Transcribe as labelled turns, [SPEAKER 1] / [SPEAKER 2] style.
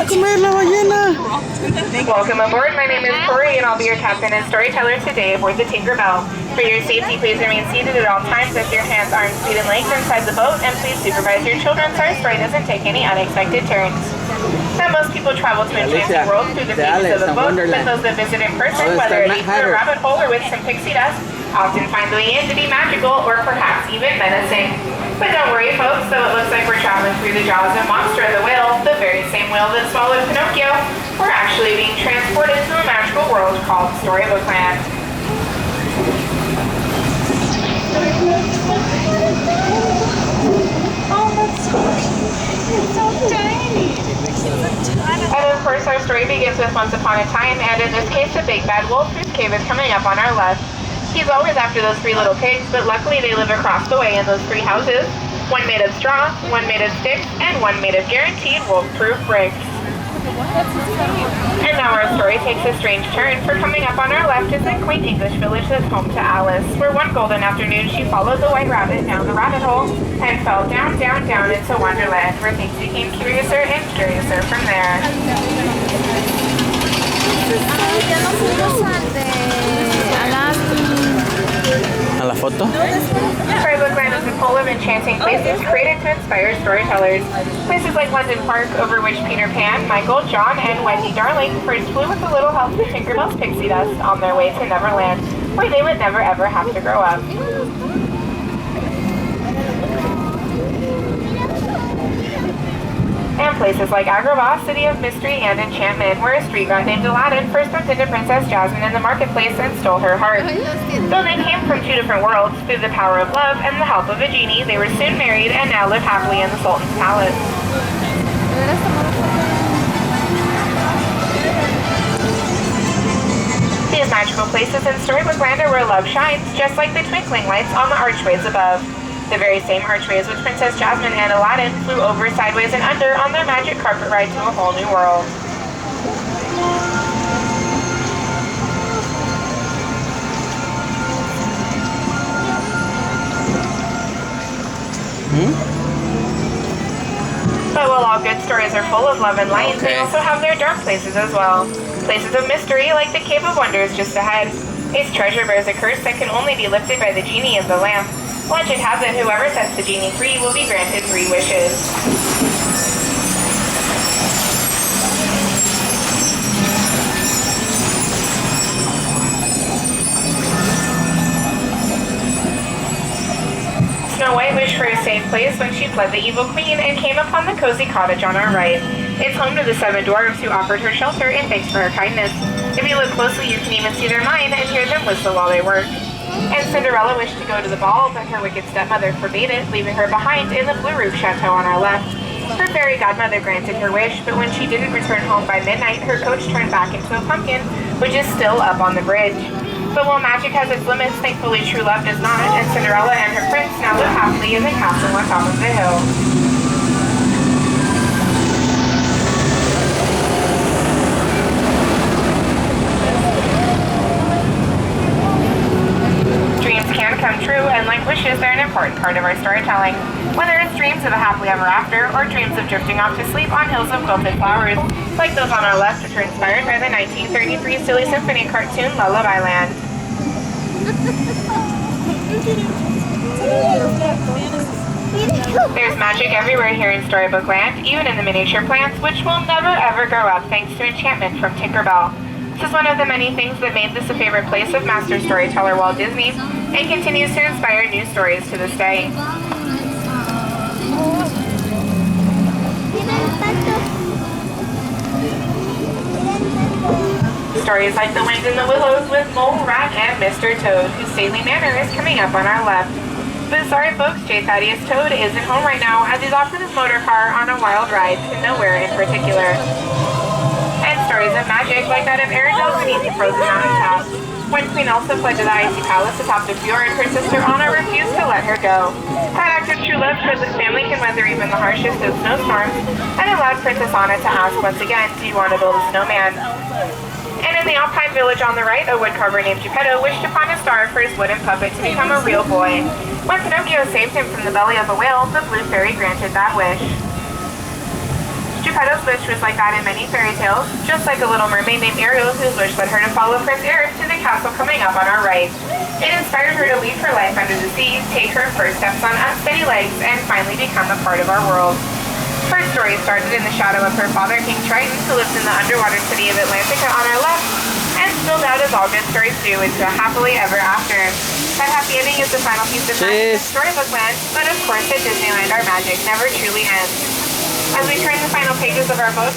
[SPEAKER 1] comer la ballena.
[SPEAKER 2] Welcome aboard. My name is Tori, and I'll be your captain and storyteller today aboard the Tinkerbell. For your safety, please remain seated at all times with your hands, arms, feet, and legs inside the boat, and please supervise your children so our story doesn't take any unexpected turns. Now, most people travel to enchanting worlds through the pages of the book, but those that visit in person, whether it be through a rabbit hole or with some pixie dust, often find the way in to be magical or perhaps even menacing. But don't worry, folks, though it looks like we're traveling through the jaws of Monster the Whale, the very same whale that swallowed Pinocchio, we're actually being transported to a magical world called Storybook Land.
[SPEAKER 3] Oh, that's so cute. It's so tiny.
[SPEAKER 2] And of course, our story begins with Once Upon a Time, and in this case, a big bad wolf whose cave is coming up on our left. He's always after those three little pigs, but luckily they live across the way in those three houses. One made of straw, one made of sticks, and one made of guaranteed wolf-proof bricks. And now our story takes a strange turn, for coming up on our left is a quaint English village that's home to Alice, where one golden afternoon she followed the white rabbit down the rabbit hole and fell down, down, down into Wonderland, where things became curiouser and curiouser from there.
[SPEAKER 1] ¿A la foto?
[SPEAKER 2] Storybook Land is full of enchanting places created to inspire storytellers. Places like London Park, over which Peter Pan, Michael, John, and Wendy Darling first flew with a little help from Tinkerbell's pixie dust on their way to Neverland, where they would never ever have to grow up. And places like Agrabah, City of Mystery and Enchantment, where a street rat named Aladdin first bumped into Princess Jasmine in the marketplace and stole her heart. Though they came from two different worlds, through the power of love and the help of a genie, they were soon married and now live happily in the Sultan's palace. These magical places in Storybook Land are where love shines, just like the twinkling lights on the archways above. The very same archways which Princess Jasmine and Aladdin flew over, sideways, and under on their magic carpet ride to a whole new world. But while all good stories are full of love and light, they also have their dark places as well. Places of mystery like the Cave of Wonders just ahead. Its treasure bears a curse that can only be lifted by the genie of the lamp. Legend has it, whoever sets the genie free will be granted 3 wishes. Snow White wished for a safe place when she fled the evil queen and came upon the cozy cottage on our right. It's home to the 7 dwarves who offered her shelter in thanks for her kindness. If you look closely, you can even see their mind and hear them whistle while they work. And Cinderella wished to go to the ball, but her wicked stepmother forbade it, leaving her behind in the Blue Roof Chateau on our left. Her fairy godmother granted her wish, but when she didn't return home by midnight, her coach turned back into a pumpkin, which is still up on the bridge. But while magic has its limits, thankfully true love does not, and Cinderella and her prince now live happily in the castle on top of the hill. Come true, and like wishes, they're an important part of our storytelling. Whether it's dreams of a happily ever after, or dreams of drifting off to sleep on hills of wilted flowers, like those on our left, which were inspired by the 1933 Silly Symphony cartoon Lullaby Land. There's magic everywhere here in Storybook Land, even in the miniature plants, which will never ever grow up thanks to enchantment from Tinkerbell. This is one of the many things that made this a favorite place of master storyteller Walt Disney, and continues to inspire new stories to this day. Stories like The Wind in the Willows with Mole, Rat, and Mr. Toad, whose stately manner is coming up on our left. But sorry folks, J. Thaddeus Toad isn't home right now, as he's off in his motor car on a wild ride to nowhere in particular. And stories of magic like that of Arendelle beneath the frozen mountain top. When Queen Elsa fled to the icy palace atop the fjord, her sister Anna refused to let her go. That act of true love showed that family can weather even the harshest of snowstorms, and allowed Princess Anna to ask once again, do you want to build a snowman? And in the Alpine village on the right, a woodcarver named Geppetto wished upon a star for his wooden puppet to become a real boy. When Pinocchio saved him from the belly of a whale, the blue fairy granted that wish. Geppetto's wish was like that in many fairy tales, just like a little mermaid named Ariel whose wish led her to follow Prince Eric to the castle coming up on our right. It inspired her to leave her life under the sea, take her first steps on unsteady legs, and finally become a part of our world. Her story started in the shadow of her father, King Triton, who lives in the underwater city of Atlantica on our left, and spilled out as all good stories do into a happily ever after. That happy ending is the final piece of magic in Storybook land, but of course at Disneyland our magic never truly ends. As we turn the final pages of our book,